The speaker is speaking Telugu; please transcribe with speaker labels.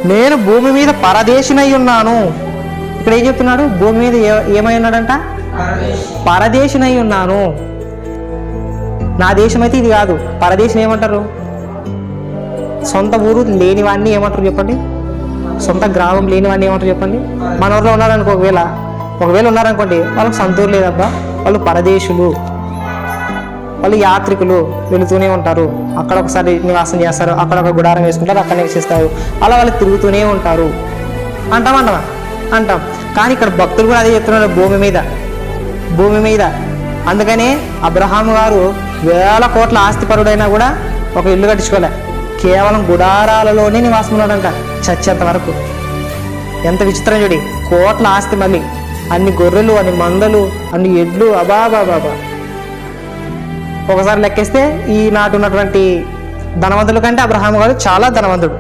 Speaker 1: నేను భూమి మీద పరదేశినై ఉన్నాను. ఇక్కడ ఏం చెప్తున్నాడు? భూమి మీద ఏమై ఉన్నాడంట? పరదేశినై ఉన్నాను. నా దేశం అయితే ఇది కాదు. పరదేశం ఏమంటారు? సొంత ఊరు లేనివాడిని ఏమంటారు చెప్పండి? సొంత గ్రామం లేనివాడిని ఏమంటారు చెప్పండి? మన ఊరిలో ఉన్నారనుకో, ఒకవేళ ఉన్నారనుకోండి, వాళ్ళకి సొంత ఊరు లేదబ్బా, వాళ్ళు పరదేశులు, వాళ్ళు యాత్రికులు, వెళుతూనే ఉంటారు. అక్కడ ఒకసారి నివాసం చేస్తారు, అక్కడ ఒక గుడారం వేసుకుంటారు, అక్కడ నివసిస్తారు, అలా వాళ్ళు తిరుగుతూనే ఉంటారు అంటాం. కానీ ఇక్కడ భక్తులు కూడా అదే చెప్తున్నారు, భూమి మీద. అందుకనే అబ్రహాము గారు వేల కోట్ల ఆస్తిపరుడైనా కూడా ఒక ఇల్లు కట్టించుకోలే, కేవలం గుడారాలలోనే నివాసం ఉన్నాడంట చచ్చేంత వరకు. ఎంత విచిత్రం చూడి, కోట్ల ఆస్తి, మళ్ళీ అన్ని గొర్రెలు, అన్ని మందలు, అన్ని ఎడ్లు, అబాబాబాబా. ఒకసారి లెక్కేస్తే ఈనాటి ఉన్నటువంటి ధనవంతుల కంటే అబ్రహాము గారు చాలా ధనవంతుడు.